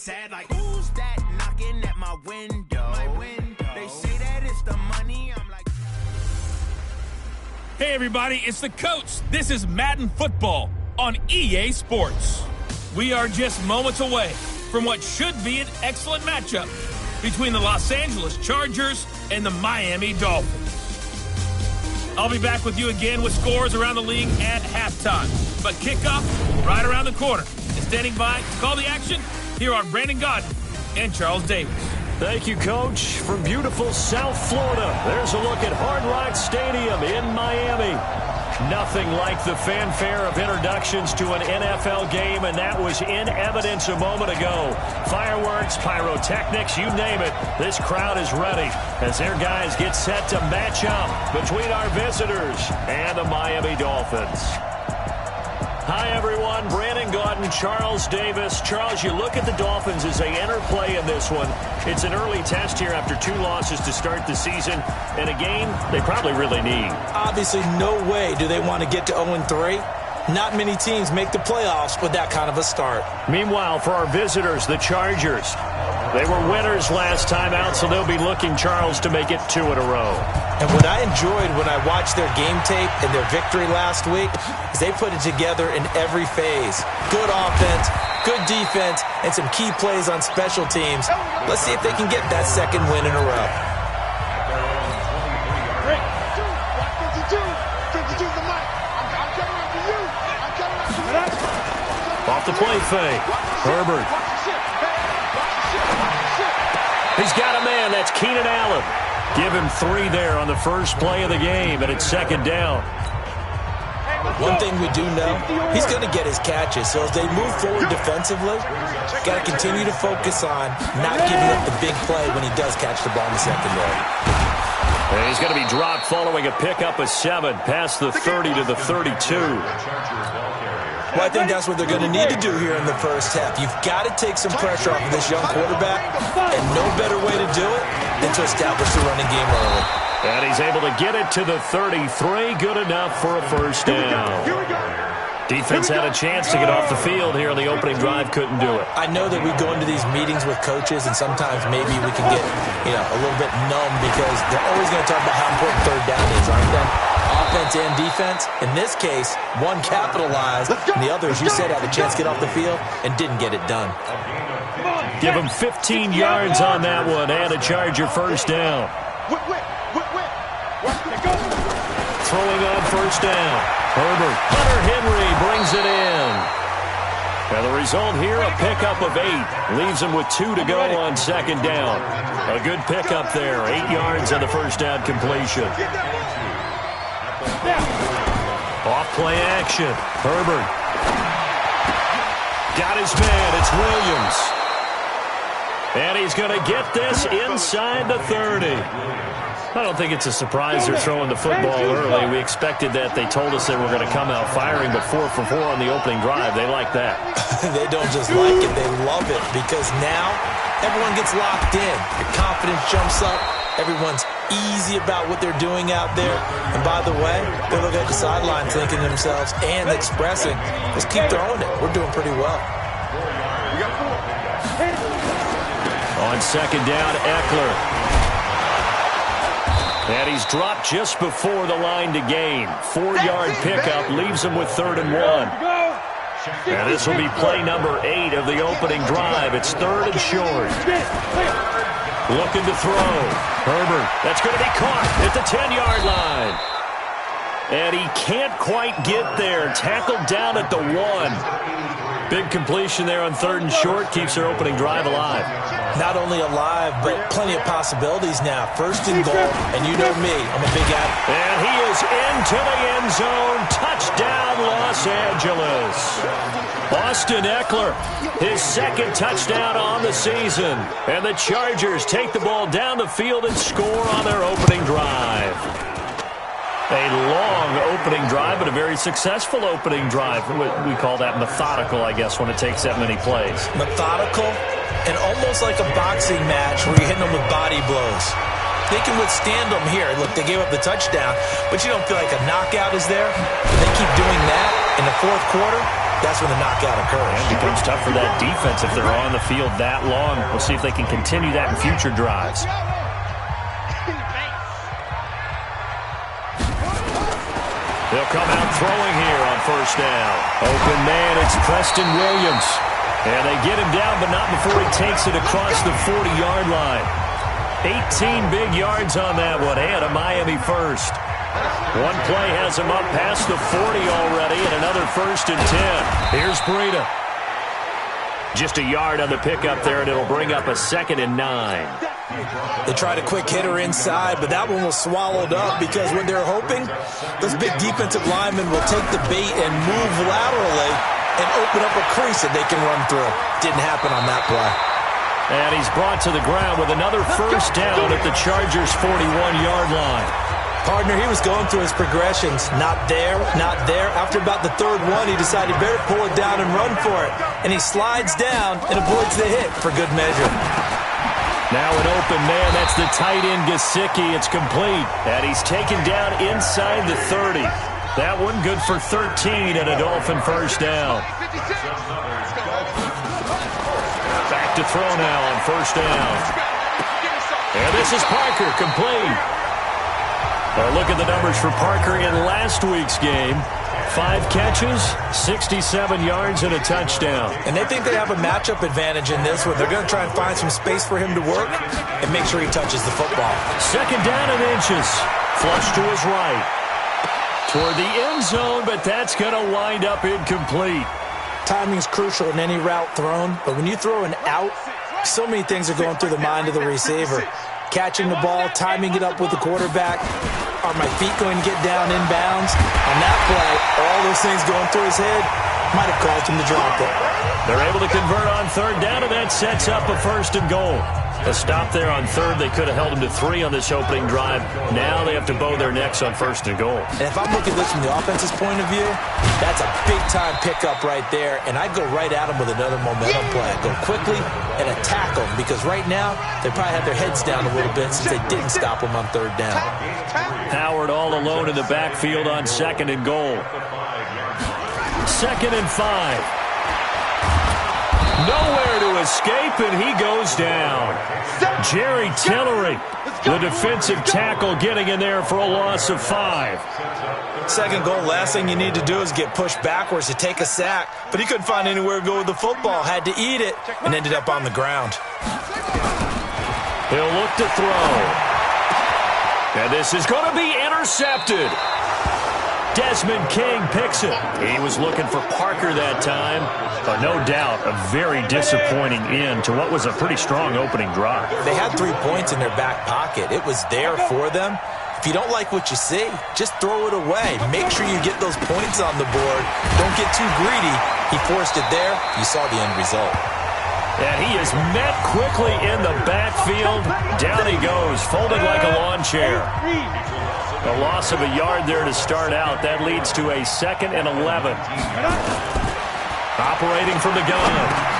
sad like, who's that knocking at my window? They say that it's the money. I'm like, hey everybody, it's the coach. This is Madden Football on EA Sports. We are just moments away from what should be an excellent matchup between the Los Angeles Chargers and the Miami Dolphins. I'll be back with you again with scores around the league at halftime. But kickoff right around the corner. And standing by to call the action, here are Brandon Godden and Charles Davis. Thank you, Coach. From beautiful South Florida, there's a look at Hard Rock Stadium in Miami. Nothing like the fanfare of introductions to an NFL game, and that was in evidence a moment ago. Fireworks, pyrotechnics, you name it. This crowd is ready as their guys get set to match up between our visitors and the Miami Dolphins. Hi, everyone. Brandon Godden, Charles Davis. Charles, you look at the Dolphins as they enter play in this one. It's an early test here after 2 losses to start the season, and a game they probably really need. Obviously, no way do they want to get to 0-3. Not many teams make the playoffs with that kind of a start. Meanwhile, for our visitors, the Chargers, they were winners last time out, so they'll be looking, Charles, to make it 2 in a row. And what I enjoyed when I watched their game tape and their victory last week is they put it together in every phase. Good offense, good defense, and some key plays on special teams. Let's see if they can get that second win in a row. 52 the mic. I'm coming after you. I'm coming after you. Off the play fake. Herbert. He's got a man. That's Keenan Allen. Give him 3 there on the first play of the game, and it's second down. One thing we do know, he's going to get his catches. So as they move forward defensively, got to continue to focus on not giving up the big play when he does catch the ball in the secondary. And he's going to be dropped following a pickup of 7 past the 30 to the 32. Well, I think that's what they're going to need to do here in the first half. You've got to take some pressure off of this young quarterback, and no better way to do it than to establish the running game early. And he's able to get it to the 33. Good enough for a first down. Defense had a chance to get off the field here on the opening drive. Couldn't do it. I know that we go into these meetings with coaches, and sometimes maybe we can get, a little bit numb because they're always going to talk about how important third down is, aren't they? Offense and defense. In this case, one capitalized, and the other, as you said, had a chance to get off the field and didn't get it done. Give him 15 yards on that one and a Charger first down. Throwing on first down. Herbert. Hunter Henry brings it in. And the result here, a pickup of 8. Leaves him with 2 to go on second down. A good pickup there. 8 yards on the first down completion. Off play action. Herbert. Got his man. It's Williams. And he's going to get this inside the 30. I don't think it's a surprise they're throwing the football early. We expected that. They told us they were going to come out firing, but 4 for 4 on the opening drive. They like that. They don't just like it. They love it because now everyone gets locked in. Your confidence jumps up. Everyone's easy about what they're doing out there. And by the way, they look at the sideline thinking to themselves and expressing, let's keep throwing it. We're doing pretty well. On second down, Eckler. And he's dropped just before the line to gain. 4-yard pickup leaves him with 3rd and 1. And this will be play number 8 of the opening drive. It's 3rd and short. Looking to throw. Herbert. That's going to be caught at the 10-yard line. And he can't quite get there. Tackled down at the 1. Big completion there on 3rd and short. Keeps their opening drive alive. Not only alive, but plenty of possibilities now. 1st and goal, and you know me, I'm a big advocate. And he is into the end zone. Touchdown, Los Angeles. Austin Eckler, his 2nd touchdown on the season. And the Chargers take the ball down the field and score on their opening drive. A long opening drive, but a very successful opening drive. We call that methodical, I guess, when it takes that many plays. Methodical and almost like a boxing match where you're hitting them with body blows. They can withstand them here. Look, they gave up the touchdown, but you don't feel like a knockout is there. If they keep doing that in the 4th quarter, that's when the knockout occurs. And it becomes tough for that defense if they're on the field that long. We'll see if they can continue that in future drives. They'll come out throwing here on first down. Open man, it's Preston Williams. And they get him down, but not before he takes it across the 40-yard line. 18 big yards on that one, and a Miami first. One play has him up past the 40 already, and another 1st and 10. Here's Breida. Just a yard on the pickup there, and it'll bring up a 2nd and 9. They tried a quick hitter inside, but that one was swallowed up because when they're hoping, those big defensive linemen will take the bait and move laterally and open up a crease that they can run through. Didn't happen on that play. And he's brought to the ground with another first down at the Chargers' 41-yard line. Partner, he was going through his progressions. Not there, not there. After about the 3rd one, he decided he better pull it down and run for it. And he slides down and avoids the hit for good measure. Now an open man. That's the tight end, Gesicki. It's complete. And he's taken down inside the 30. That one good for 13 and a Dolphin first down. Back to throw now on first down. And this is Parker, complete. Well, look at the numbers for Parker in last week's game. 5 catches, 67 yards, and a touchdown. And they think they have a matchup advantage in this one. They're going to try and find some space for him to work and make sure he touches the football. 2nd down and inches. Flush to his right. Toward the end zone, but that's going to wind up incomplete. Timing's crucial in any route thrown, but when you throw an out, so many things are going through the mind of the receiver. Catching the ball, timing it up with the quarterback. Are my feet going to get down inbounds? On that play, all those things going through his head might have caused him to drop it. They're able to convert on 3rd down, and that sets up a 1st and goal. A stop there on 3rd. They could have held him to 3 on this opening drive. Now they have to bow their necks on 1st and goal. And if I'm looking at this from the offense's point of view, that's a big-time pickup right there. And I'd go right at him with another momentum play. I'd go quickly and attack them because right now they probably have their heads down a little bit since they didn't stop him on 3rd down. Howard all alone in the backfield on 2nd and goal. 2nd and 5. Nowhere to escape, and he goes down. Jerry Tillery, the defensive tackle, getting in there for a loss of 5. 2nd goal, last thing you need to do is get pushed backwards to take a sack. But he couldn't find anywhere to go with the football, had to eat it, and ended up on the ground. He'll look to throw. And this is going to be intercepted. Desmond King picks it. He was looking for Parker that time. But no doubt, a very disappointing end to what was a pretty strong opening drive. They had 3 points in their back pocket. It was there for them. If you don't like what you see, just throw it away. Make sure you get those points on the board. Don't get too greedy. He forced it there. You saw the end result. And he is met quickly in the backfield. Down he goes, folded like a lawn chair. A loss of a yard there to start out. That leads to a 2nd and 11. Operating from the gun.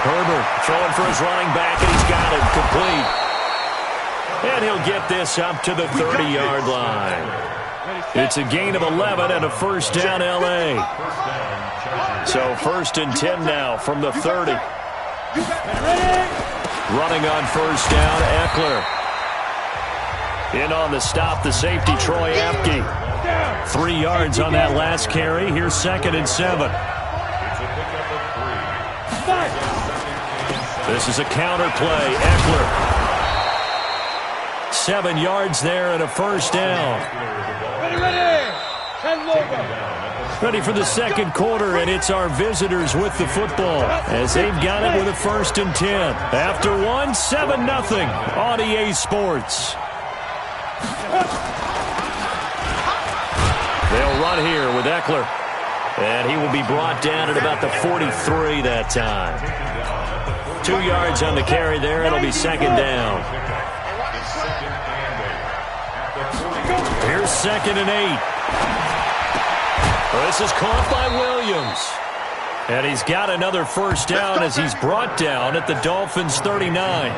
Herbert throwing for his running back, and he's got it complete. And he'll get this up to the 30-yard line. It's a gain of 11 and a first down L.A. So 1st and 10 now from the 30. Running on first down, Eckler. In on the stop, the safety, Troy Apke. 3 yards on that last carry. Here's 2nd and 7. This is a counter play. Eckler. 7 yards there and a first down. Ready for the 2nd quarter, and it's our visitors with the football as they've got it with a 1st and 10. After 1, 7-0 on EA Sports. They'll run here with Eckler. And he will be brought down at about the 43 that time. 2 yards on the carry there. It'll be 2nd down. Here's 2nd and 8. This is caught by Williams. And he's got another first down as he's brought down at the Dolphins' 39.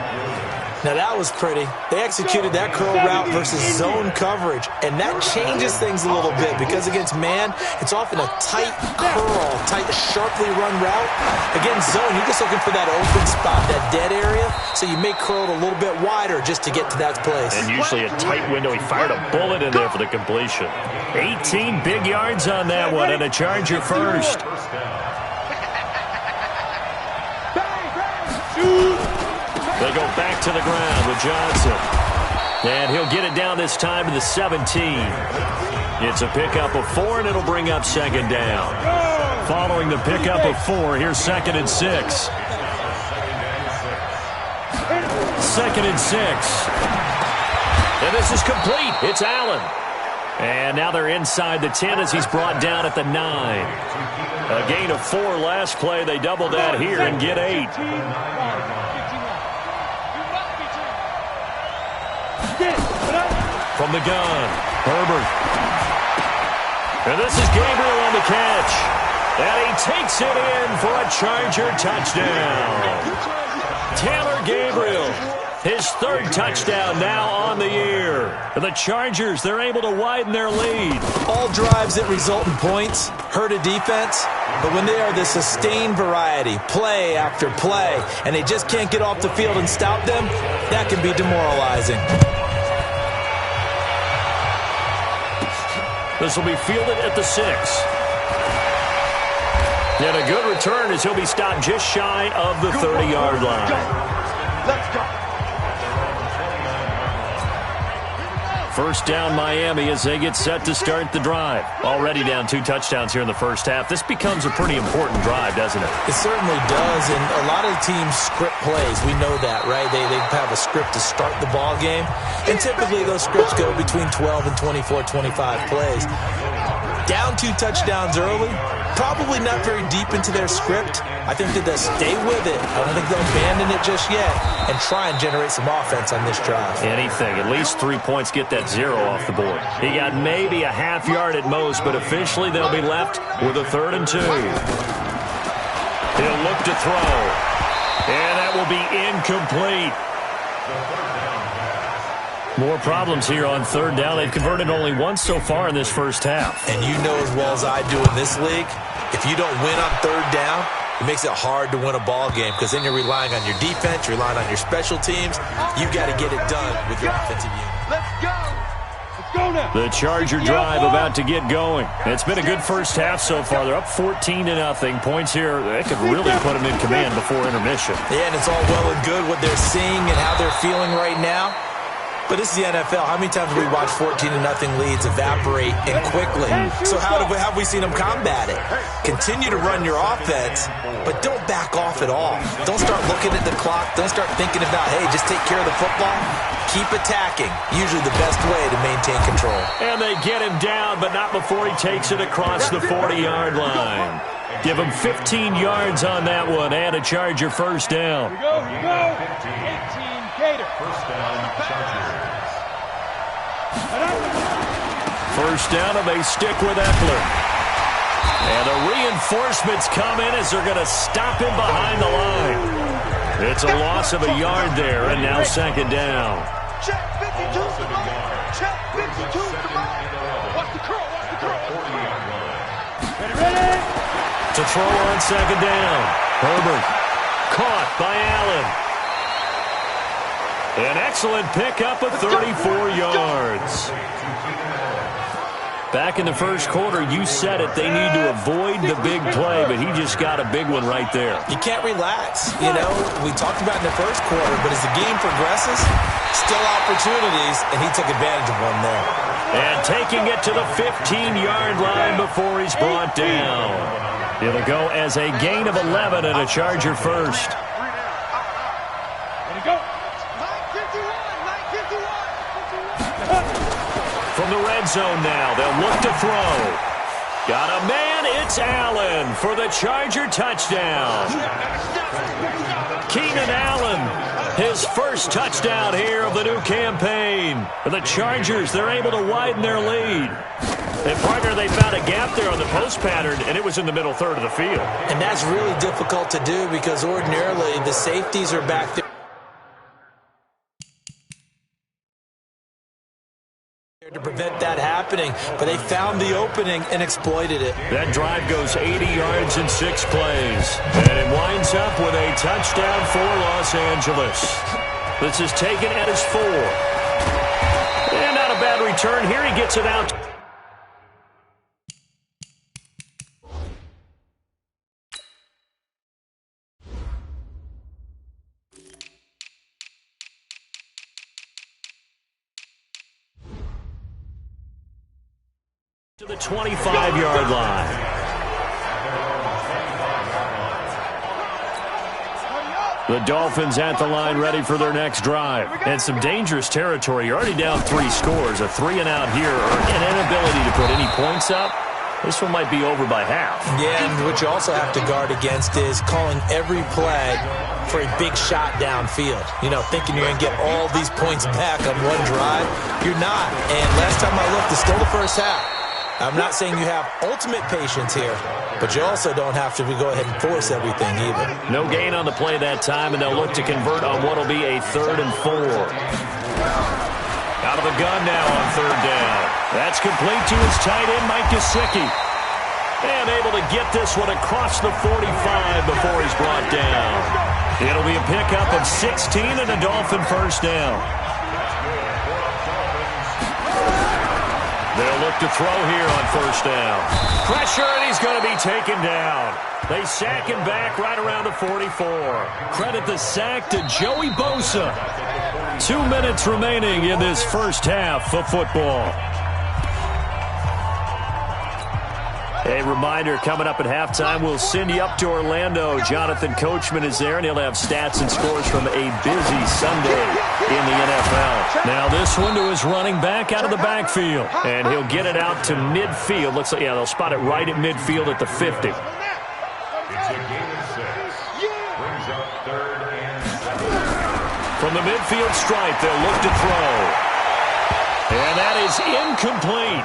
Now that was pretty. They executed that curl route versus zone coverage, and that changes things a little bit because against man, it's often a tight curl, tight, sharply run route. Against zone, you're just looking for that open spot, that dead area, so you may curl it a little bit wider just to get to that place. And usually a tight window. He fired a bullet in there for the completion. 18 big yards on that one, and a Charger first. They go back to the ground with Johnson. And he'll get it down this time to the 17. It's a pickup of 4, and it'll bring up second down. Following the pickup of 4, here's 2nd and 6. 2nd and 6. And this is complete. It's Allen. And now they're inside the 10 as he's brought down at the 9. A gain of 4 last play. They double that here and get 8. From the gun, Herbert. And this is Gabriel on the catch. And he takes it in for a Charger touchdown. Taylor Gabriel, his 3rd touchdown now on the year. And the Chargers, they're able to widen their lead. All drives that result in points hurt a defense, but when they are the sustained variety, play after play, and they just can't get off the field and stop them, that can be demoralizing. This will be fielded at the 6. And a good return as he'll be stopped just shy of the 30-yard line. Let's go. First down Miami as they get set to start the drive. Already down 2 touchdowns here in the first half. This becomes a pretty important drive, doesn't it? It certainly does, and a lot of teams script plays. We know that, right? They have a script to start the ball game, and typically those scripts go between 12 and 24, 25 plays. Down 2 touchdowns early, probably not very deep into their script. I think that they'll stay with it. I don't think they'll abandon it just yet and try and generate some offense on this drive. Anything. At least 3 points, get that 0 off the board. He got maybe a half yard at most, but officially they'll be left with a 3rd and 2. He'll look to throw. And that will be incomplete. More problems here on 3rd down. They've converted only once so far in this first half. And you know as well as I do in this league, if you don't win on 3rd down, it makes it hard to win a ball game because then you're relying on your defense, you're relying on your special teams. You've got to get it done with your offensive unit. Let's go. Let's go now. The Charger drive about to get going. It's been a good first half so far. They're up 14-0. Points here, they could really put them in command before intermission. Yeah, and it's all well and good what they're seeing and how they're feeling right now. But this is the NFL. How many times have we watched 14-0 leads evaporate and quickly? So how have we seen them combat it? Continue to run your offense, but don't back off at all. Don't start looking at the clock. Don't start thinking about, hey, just take care of the football. Keep attacking. Usually the best way to maintain control. And they get him down, but not before he takes it across the 40-yard line. Give him 15 yards on that one and a Charger first down. Here we go. 18 Gator. First down, Chargers. First down, and they stick with Eckler. And the reinforcements come in as they're going to stop him behind the line. It's a loss of a yard there, and now 2nd down. Check 52 to the right. Check 52 to the right. Watch the curl. Watch the curl. Ready. To throw on 2nd down. Herbert caught by Allen. An excellent pickup of 34 yards. Back in the first quarter, you said it, they need to avoid the big play, but he just got a big one right there. You can't relax. You know, we talked about in the first quarter, but as the game progresses, still opportunities, and he took advantage of one there. And taking it to the 15-yard line before he's brought down. It'll go as a gain of 11 and a Charger first. Ready to go. 9:51. From the red zone now, they'll look to throw. Got a man, it's Allen for the Charger touchdown. Keenan Allen, his first touchdown here of the new campaign. For the Chargers, they're able to widen their lead. And, partner, they found a gap there on the post pattern, and it was in the middle third of the field. And that's really difficult to do because ordinarily the safeties are back there. to prevent that happening, but they found the opening and exploited it. That drive goes 80 yards in 6 plays, and it winds up with a touchdown for Los Angeles. This is taken at his 4. And not a bad return here. He gets it out. To the 25-yard line. The Dolphins at the line ready for their next drive. And some dangerous territory. You're already down 3 scores. A 3-and-out here, or an inability to put any points up. This one might be over by half. Yeah, and what you also have to guard against is calling every play for a big shot downfield. You know, thinking you're going to get all these points back on one drive. You're not. And last time I looked, it's still the first half. I'm not saying you have ultimate patience here, but you also don't have to go ahead and force everything either. No gain on the play that time, and they'll look to convert on what will be a 3rd and 4. Out of the gun now on 3rd down. That's complete to his tight end, Mike Gesicki. And able to get this one across the 45 before he's brought down. It'll be a pickup of 16 and a Dolphin first down. They'll look to throw here on 1st down. Pressure, and he's going to be taken down. They sack him back right around the 44. Credit the sack to Joey Bosa. 2 minutes remaining in this first half of football. A reminder, coming up at halftime, we'll send you up to Orlando. Jonathan Coachman is there, and he'll have stats and scores from a busy Sunday in the NFL. Now this one to his running back out of the backfield, and he'll get it out to midfield. Looks like, yeah, they'll spot it right at midfield at the 50. From the midfield stripe, they'll look to throw. And that is incomplete.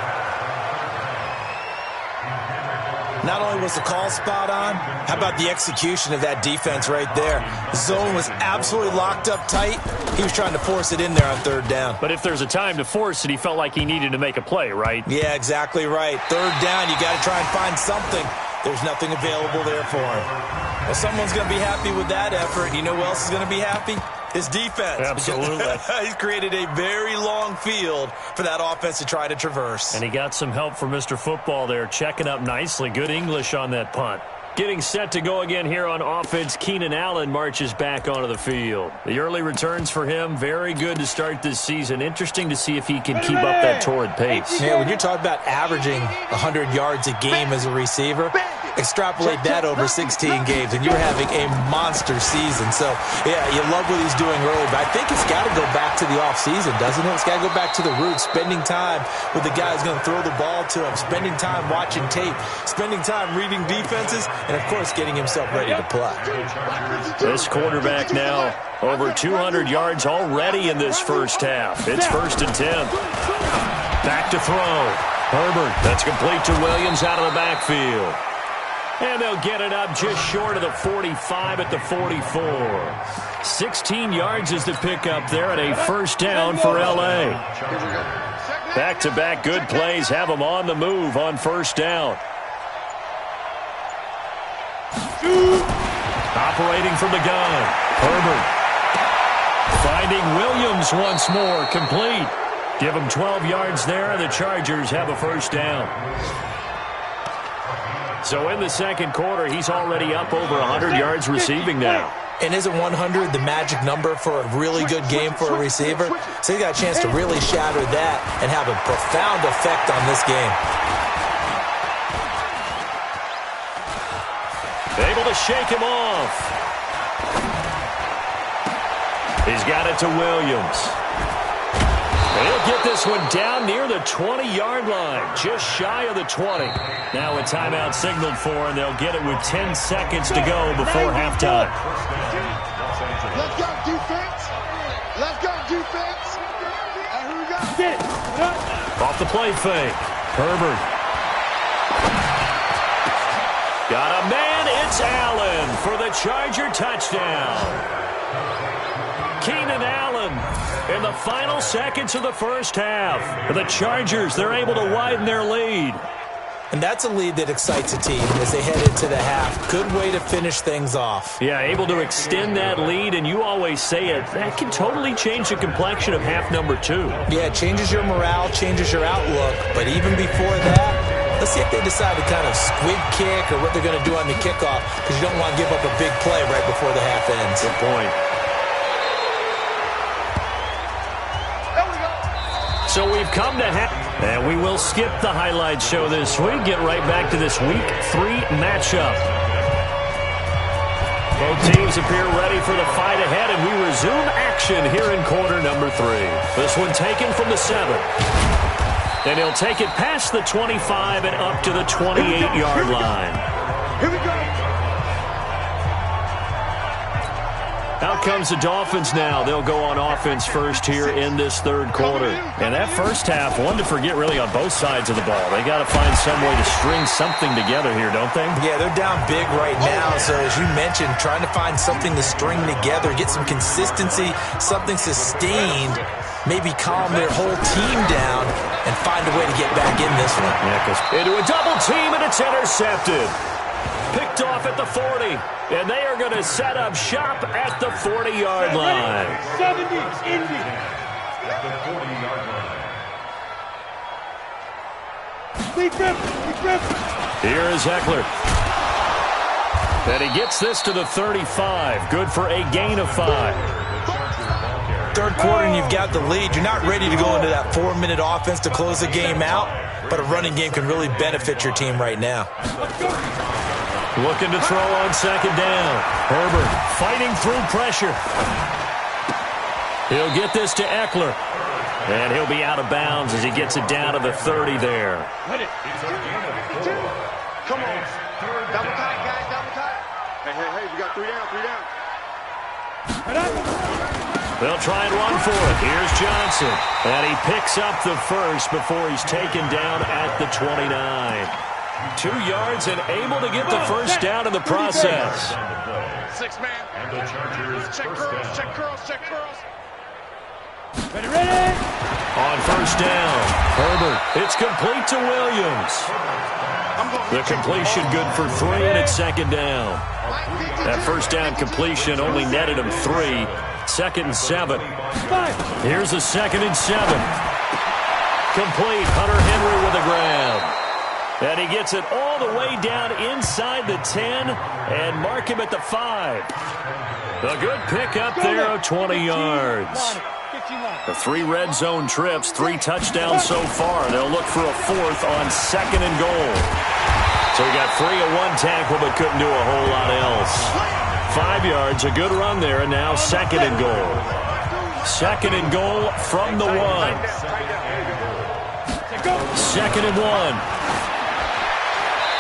Not only was the call spot on, how about the execution of that defense right there? The zone was absolutely locked up tight. He was trying to force it in there on 3rd down. But if there's a time to force it, he felt like he needed to make a play, right? Yeah, exactly right. 3rd down, you got to try and find something. There's nothing available there for him. Well, someone's going to be happy with that effort. You know who else is going to be happy? His defense. Absolutely. He's created a very long field for that offense to try to traverse. And he got some help from Mr. Football there, checking up nicely. Good English on that punt. Getting set to go again here on offense, Keenan Allen marches back onto the field. The early returns for him, very good to start this season. Interesting to see if he can keep up that torrid pace. Yeah, when you're talking about averaging 100 yards a game as a receiver, extrapolate that over 16 games, and you're having a monster season. So, yeah, you love what he's doing early, but I think it's got to go back to the offseason, doesn't it? It's got to go back to the roots, spending time with the guy who's going to throw the ball to him, spending time watching tape, spending time reading defenses, and, of course, getting himself ready to play. This quarterback now over 200 yards already in this first half. It's 1st and 10. Back to throw. Herbert, that's complete to Williams out of the backfield. And they'll get it up just short of the 45 at the 44. 16 yards is the pickup there at a 1st down for L.A. Back-to-back good plays have them on the move on 1st down. Operating from the gun. Herbert. Finding Williams once more. Complete. Give him 12 yards there. The Chargers have a 1st down. So in the second quarter, he's already up over 100 yards receiving now. And isn't 100 the magic number for a really good game for a receiver? So he got a chance to really shatter that and have a profound effect on this game. Able to shake him off. He's got it to Williams. And he'll get this one down near the 20-yard line, just shy of the 20. Now a timeout signaled for, and they'll get it with 10 seconds to go before halftime. Let's go, defense. Let's go, defense. And who we got? Off the play fake. Herbert. Got a man. It's Allen for the Charger touchdown. Keenan Allen In the final seconds of the first half, the Chargers, they're able to widen their lead. And that's a lead that excites a team as they head into the half. Good way to finish things off. Yeah, able to extend that lead, and you always say it, that can totally change the complexion of half number 2. Yeah, it changes your morale, changes your outlook. But even before that, let's see if they decide to kind of squib kick or what they're going to do on the kickoff, because you don't want to give up a big play right before the half ends. Good point. So we've come to half, and we will skip the highlight show this week. Get right back to this Week 3 matchup. Both teams appear ready for the fight ahead, and we resume action here in quarter number 3. This one taken from the 7. And he'll take it past the 25 and up to the 28-yard line. Here we go. Out comes the Dolphins now. They'll go on offense first here in this third quarter. And that first half, one to forget really on both sides of the ball. They got to find some way to string something together here, don't they? Yeah, they're down big right now. So as you mentioned, trying to find something to string together, get some consistency, something sustained, maybe calm their whole team down and find a way to get back in this one. Yeah, because into a double team and it's intercepted. Picked off at the 40. And they are going to set up shop at the 40-yard line. 70, Indy. At the 40-yard line. Deep grip. Here is Eckler. And he gets this to the 35. Good for a gain of 5. Third quarter and you've got the lead. You're not ready to go into that 4-minute offense to close the game out, but a running game can really benefit your team right now. Looking to throw on second down. Herbert fighting through pressure. He'll get this to Eckler. And he'll be out of bounds as he gets it down to the 30 there. Come on. Double tight, guys. Double tight. Hey. We got 3 down. They'll try and run for it. Here's Johnson. And he picks up the first before he's taken down at the 29. 2 yards and able to get the first down in the process. 6-man. And the Chargers Check curls. Ready. On first down, Herbert. It's complete to Williams. The completion good for 3, and it's second down. That first down completion only netted him 3. 2nd and 7. Here's a 2nd and 7. Complete. Hunter Henry with a grab. And he gets it all the way down inside the 10 and mark him at the 5. A good pickup there of 20 yards. The 3 red zone trips, 3 touchdowns so far. They'll look for a 4th on 2nd and goal. So he got 3 at 1 tackle but couldn't do a whole lot else. 5 yards, a good run there, and now 2nd and goal. 2nd and goal from the 1. 2nd and 1.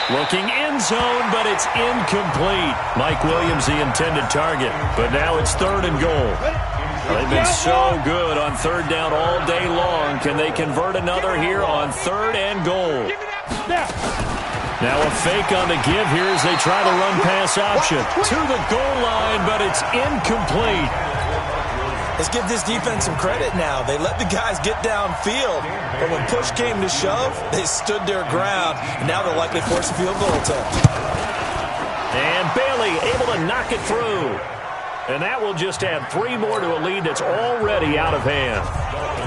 Looking end zone, but it's incomplete. Mike Williams, the intended target. But now it's 3rd and goal. They've been so good on 3rd down all day long. Can they convert another here on 3rd and goal? Now a fake on the give here as they try the run-pass option. To the goal line, but it's incomplete. Let's give this defense some credit now. They let the guys get downfield, but when push came to shove, they stood their ground, and now they'll likely force a field goal attempt. And Bailey able to knock it through. And that will just add 3 more to a lead that's already out of hand.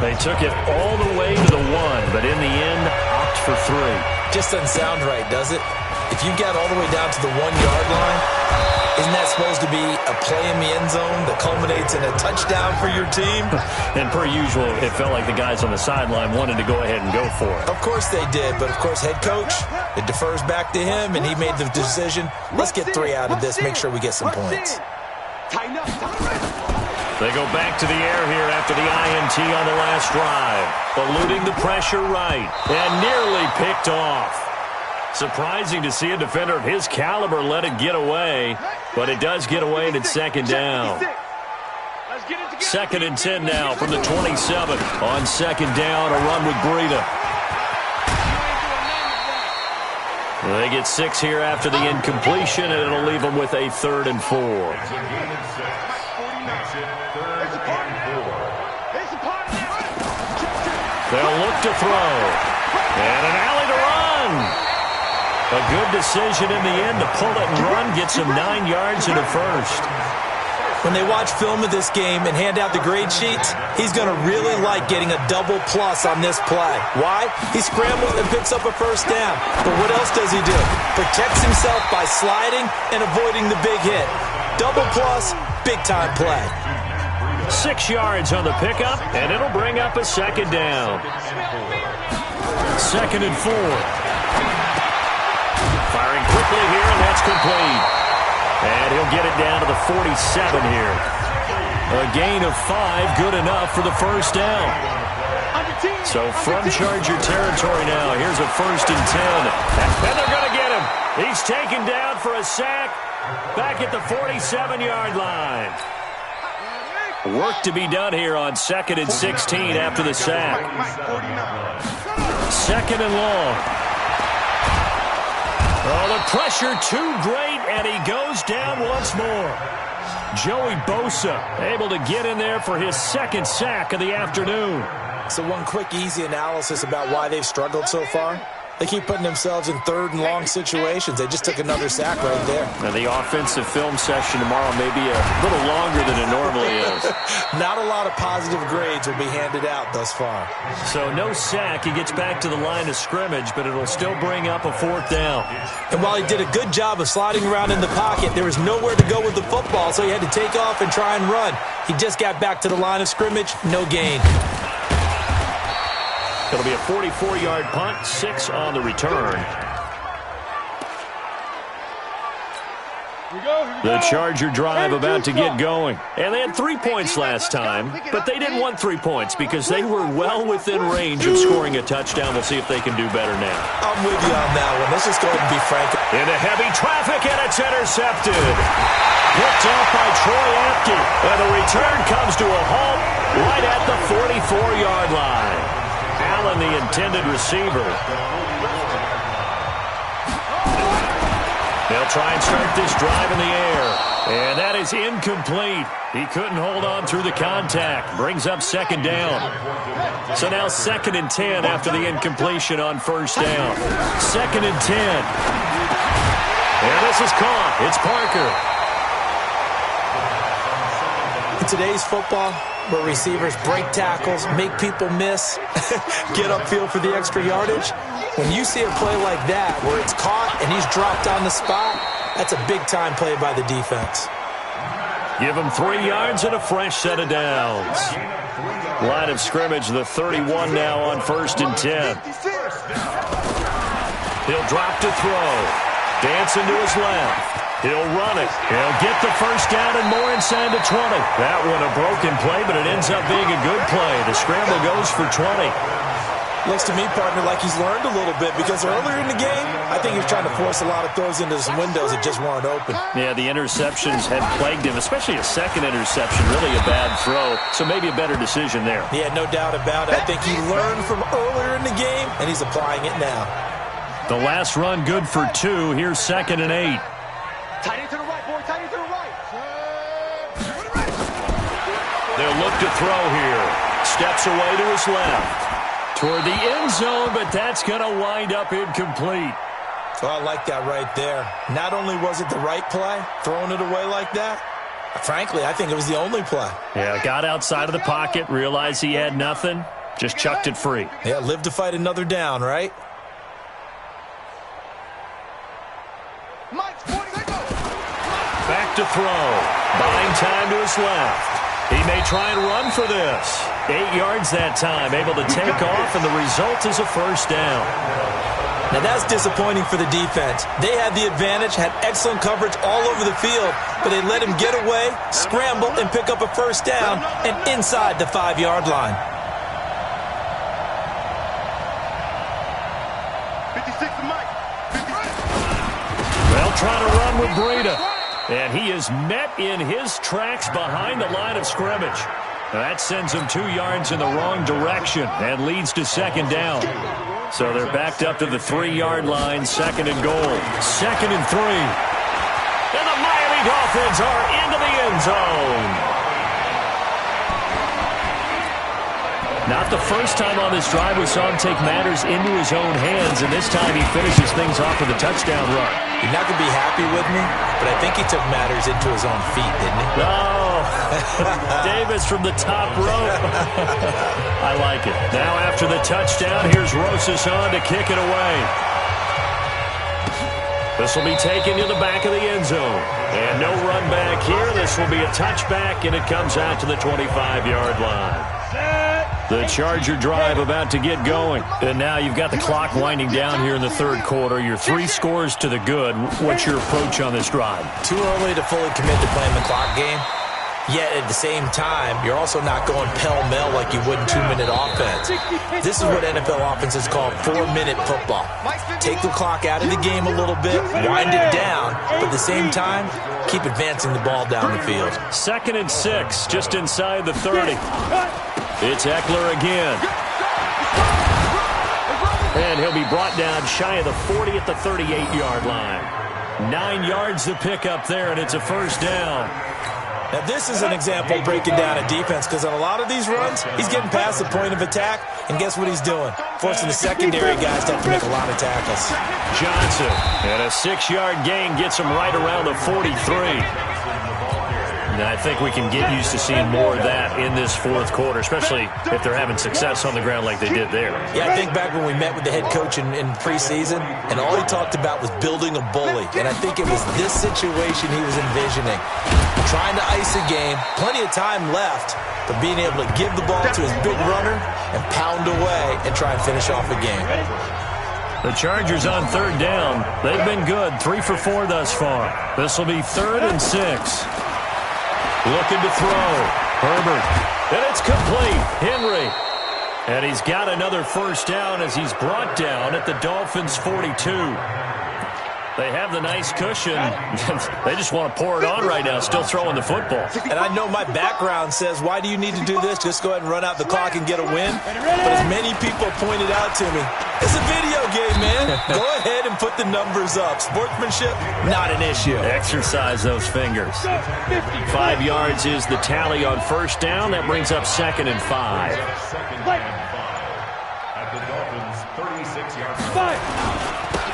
They took it all the way to the 1, but in the end, opt for 3. Just doesn't sound right, does it? If you got all the way down to the 1-yard line, isn't that supposed to be a play in the end zone that culminates in a touchdown for your team? And per usual, it felt like the guys on the sideline wanted to go ahead and go for it. Of course they did, but of course head coach, it defers back to him, and he made the decision. Let's get 3 out of this, make sure we get some points. They go back to the air here after the INT on the last drive. Eluding the pressure right, and nearly picked off. Surprising to see a defender of his caliber let it get away, but it does get away and it's 2nd down. 2nd and 10 now from the 27. On 2nd down, a run with Breida. They get 6 here after the incompletion, and it'll leave them with a 3rd and 4. They'll look to throw. And an alley to run. A good decision in the end to pull it and run, get some 9 yards and a first. When they watch film of this game and hand out the grade sheets, he's going to really like getting a double plus on this play. Why? He scrambles and picks up a first down. But what else does he do? Protects himself by sliding and avoiding the big hit. Double plus, big-time play. 6 yards on the pickup, and it'll bring up a second down. 2nd and 4. Firing quickly here, and that's complete. And he'll get it down to the 47 here. A gain of 5, good enough for the first down. So from Charger territory now, here's a 1st and 10. And they're going to get him. He's taken down for a sack back at the 47-yard line. Work to be done here on 2nd and 16 after the sack. 2nd and long. Oh, the pressure too great, and he goes down once more. Joey Bosa able to get in there for his 2nd sack of the afternoon. So one quick, easy analysis about why they've struggled so far. They keep putting themselves in 3rd and long situations. They just took another sack right there. Now the offensive film session tomorrow may be a little longer than it normally is. Not a lot of positive grades will be handed out thus far. So no sack. He gets back to the line of scrimmage, but it'll still bring up a 4th down. And while he did a good job of sliding around in the pocket, there was nowhere to go with the football, so he had to take off and try and run. He just got back to the line of scrimmage, no gain. It'll be a 44-yard punt, 6 on the return. The Charger drive about to get going. And they had 3 points last time, but they didn't want 3 points because they were well within range of scoring a touchdown. We'll see if they can do better now. I'm with you on that one. Let's just go ahead and be frank. Into heavy traffic, and it's intercepted. Picked off by Troy Apke. And the return comes to a halt right at the 44-yard line. Allen, the intended receiver. They'll try and start this drive in the air. And that is incomplete. He couldn't hold on through the contact. Brings up 2nd down. So now 2nd and 10 after the incompletion on 1st down. 2nd and 10. And this is caught. It's Parker. In today's football, where receivers break tackles, make people miss, get upfield for the extra yardage, when you see a play like that where it's caught and he's dropped on the spot, that's a big-time play by the defense. Give him 3 yards and a fresh set of downs. Line of scrimmage, the 31 now on 1st and 10. He'll drop to throw. Dancing to his left. He'll run it. He'll get the first down and more inside the 20. That one a broken play, but it ends up being a good play. The scramble goes for 20. Looks to me, partner, like he's learned a little bit because earlier in the game, I think he was trying to force a lot of throws into some windows that just weren't open. Yeah, the interceptions had plagued him, especially a 2nd interception. Really a bad throw, so maybe a better decision there. Yeah, no doubt about it. I think he learned from earlier in the game, and he's applying it now. The last run good for 2. Here's 2nd and 8. Tight end to the right, boy. Tight end to the right. They'll look to throw here. Steps away to his left. Toward the end zone, but that's going to wind up incomplete. Oh, I like that right there. Not only was it the right play, throwing it away like that, frankly, I think it was the only play. Yeah, got outside of the pocket, realized he had nothing, just chucked it free. Yeah, live to fight another down, right? Back to throw. Buying time to his left. He may try and run for this. 8 yards that time, able to take off, and the result is a first down. Now that's disappointing for the defense. They had the advantage, had excellent coverage all over the field, but they let him get away, scramble, and pick up a first down, and inside the 5-yard line. 56 to Mike. They'll try to run with Breida. And he is met in his tracks behind the line of scrimmage. That sends him 2 yards in the wrong direction and leads to 2nd down. So they're backed up to the 3-yard line, 2nd and goal. 2nd and 3. And the Miami Dolphins are into the end zone. Not the first time on this drive we saw him take matters into his own hands, and this time he finishes things off with a touchdown run. You're not going to be happy with me, but I think he took matters into his own feet, didn't he? Oh, Davis from the top rope. I like it. Now after the touchdown, here's Rosas on to kick it away. This will be taken to the back of the end zone. And no run back here. This will be a touchback, and it comes out to the 25-yard line. The Charger drive about to get going. And now you've got the clock winding down here in the third quarter. You're 3 scores to the good. What's your approach on this drive? Too early to fully commit to playing the clock game. Yet at the same time, you're also not going pell-mell like you would in 2-minute offense. This is what NFL offenses call 4-minute football. Take the clock out of the game a little bit, wind it down, but at the same time, keep advancing the ball down the field. 2nd and 6, just inside the 30. It's Eckler again. And he'll be brought down shy of the 40 at the 38-yard line. 9 yards to pick up there, and it's a first down. Now, this is an example of breaking down a defense, because on a lot of these runs, he's getting past the point of attack, and guess what he's doing? Forcing the secondary guys to have to make a lot of tackles. Johnson, and a 6-yard gain gets him right around the 43. And I think we can get used to seeing more of that in this fourth quarter, especially if they're having success on the ground like they did there. Yeah, I think back when we met with the head coach in preseason, and all he talked about was building a bully. And I think it was this situation he was envisioning. Trying to ice a game, plenty of time left, but being able to give the ball to his big runner and pound away and try and finish off a game. The Chargers on third down. They've been good, 3 for 4 thus far. This will be 3rd and 6. Looking to throw. Herbert. And it's complete. Henry. And he's got another first down as he's brought down at the Dolphins' 42. They have the nice cushion. They just want to pour it on right now, still throwing the football. And I know my background says, why do you need to do this? Just go ahead and run out the clock and get a win. But as many people pointed out to me, it's a video game, man. Go ahead and put the numbers up. Sportsmanship, not an issue. Exercise those fingers. 5 yards is the tally on first down. That brings up 2nd and 5. At the Dolphins' 36-yard line.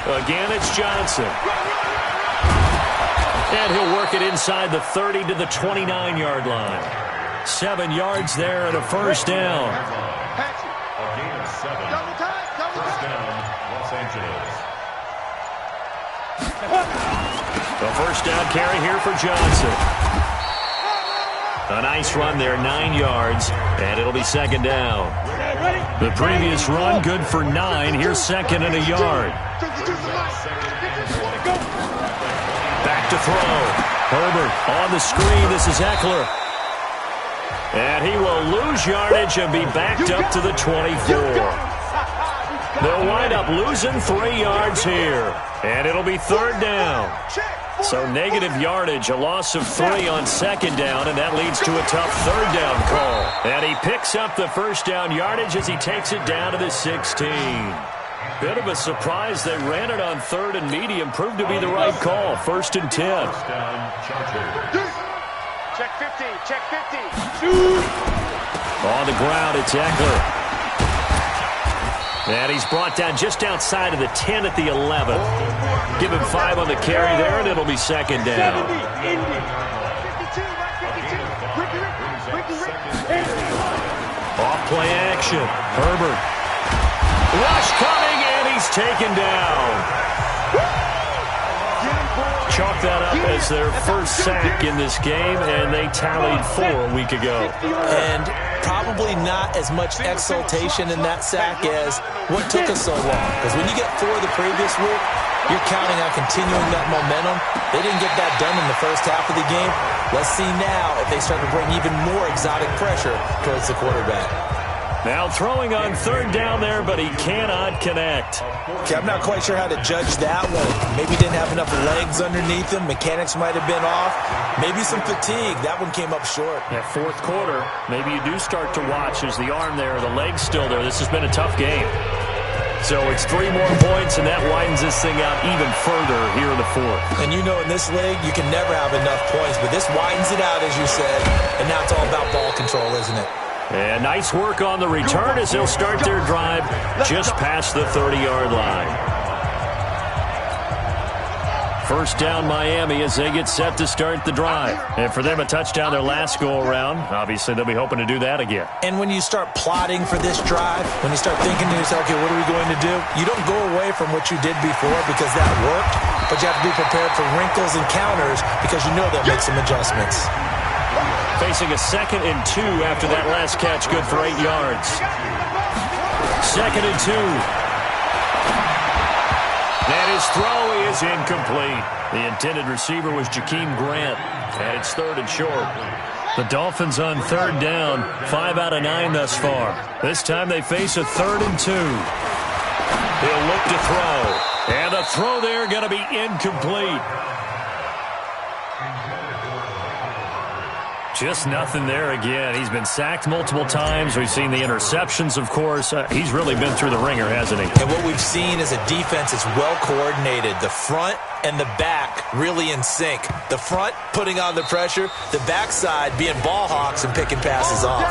Again, it's Johnson. And he'll work it inside the 30 to the 29-yard line. 7 yards there and a first down. A gain of 7. First down, Los Angeles. The first down carry here for Johnson. A nice run there, 9 yards, and it'll be 2nd down. The previous run, good for 9. Here's 2nd and a yard. Back to throw. Herbert on the screen. This is Eckler. And he will lose yardage and be backed up to the 24. They'll wind up losing 3 yards here. And it'll be 3rd down. So negative yardage, a loss of 3 on 2nd down, and that leads to a tough 3rd down call. And he picks up the first down yardage as he takes it down to the 16. Bit of a surprise. They ran it on 3rd and medium. Proved to be the right call. 1st and 10. Check 50, check 50. On the ground, it's Eckler. And he's brought down just outside of the 10 at the 11. Give him 5 on the carry there, and it'll be 2nd down. Off play action. Herbert. Rush coming, and he's taken down. Chalk that up as their first sack in this game, and they tallied 4 a week ago. And probably not as much exultation in that sack as what took us so long. Because when you get 4 the previous week, you're counting on continuing that momentum. They didn't get that done in the first half of the game. Let's see now if they start to bring even more exotic pressure towards the quarterback. Now throwing on 3rd down there, but he cannot connect. Okay, I'm not quite sure how to judge that one. Maybe he didn't have enough legs underneath him. Mechanics might have been off. Maybe some fatigue. That one came up short. That 4th quarter, maybe you do start to watch as the arm there, the leg's still there. This has been a tough game. So it's 3 more points, and that widens this thing out even further here in the 4th. And you know in this league, you can never have enough points, but this widens it out, as you said, and now it's all about ball control, isn't it? And nice work on the return as they'll start their drive just past the 30-yard line. First down Miami as they get set to start the drive. And for them, a touchdown their last go-around. Obviously, they'll be hoping to do that again. And when you start plotting for this drive, when you start thinking to yourself, okay, what are we going to do? You don't go away from what you did before because that worked, but you have to be prepared for wrinkles and counters because you know they'll make some adjustments. Facing a 2nd and 2 after that last catch, good for 8 yards. 2nd and 2. And his throw is incomplete. The intended receiver was Jakeem Grant, and it's 3rd and short. The Dolphins on 3rd down, 5 out of 9 thus far. This time they face a 3rd and 2. He'll look to throw, and the throw there going to be incomplete. Just nothing there again. He's been sacked multiple times. We've seen the interceptions, of course. He's really been through the ringer, hasn't he? And what we've seen is a defense that's well coordinated. The front and the back really in sync. The front putting on the pressure, the backside being ball hawks and picking passes off.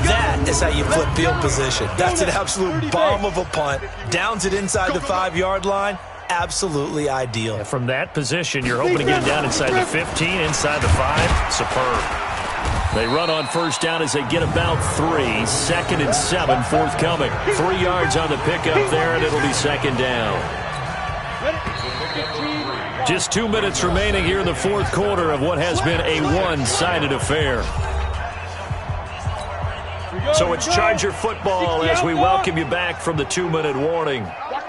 That is how you flip field position. That's an absolute bomb of a punt. Downs it inside the 5-yard line. Absolutely ideal. And from that position, you're hoping to get it down inside the 15, inside the 5. Superb. They run on first down as they get about 3. 2nd and 7 forthcoming. 3 yards on the pickup there, and it'll be 2nd down. Just 2 minutes remaining here in the 4th quarter of what has been a one-sided affair. So it's Charger football as we welcome you back from the 2-minute warning.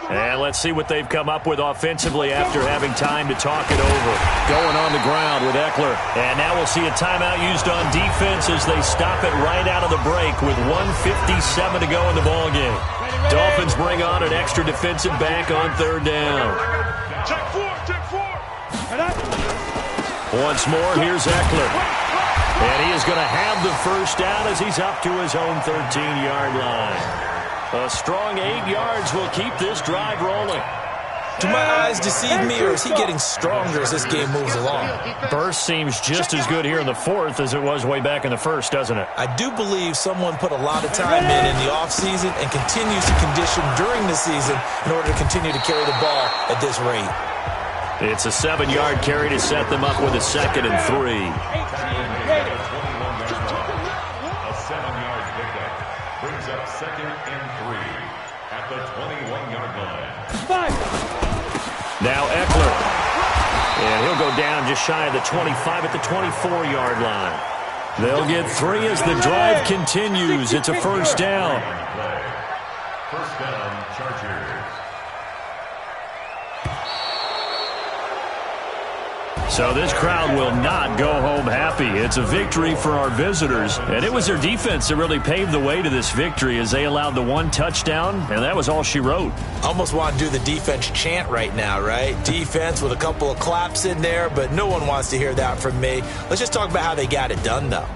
And let's see what they've come up with offensively after having time to talk it over. Going on the ground with Eckler. And now we'll see a timeout used on defense as they stop it right out of the break with 1:57 to go in the ballgame. Dolphins bring on an extra defensive back on 3rd down. Once more, here's Eckler. And he is going to have the first down as he's up to his own 13-yard line. A strong 8 yards will keep this drive rolling. Do my eyes deceive me, or is he getting stronger as this game moves along? Burst seems just as good here in the 4th as it was way back in the 1st, doesn't it? I do believe someone put a lot of time in the offseason and continues to condition during the season in order to continue to carry the ball at this rate. It's a 7-yard carry to set them up with a 2nd and 3. A 7-yard pickup brings up 2nd and 3 at the 21-yard line. Now Eckler. And he'll go down just shy of the 25 at the 24-yard line. They'll get 3 as the drive continues. It's a first down. First down, Chargers. So this crowd will not go home happy. It's a victory for our visitors. And it was their defense that really paved the way to this victory as they allowed the 1 touchdown, and that was all she wrote. Almost want to do the defense chant right now, right? Defense with a couple of claps in there, but no one wants to hear that from me. Let's just talk about how they got it done, though.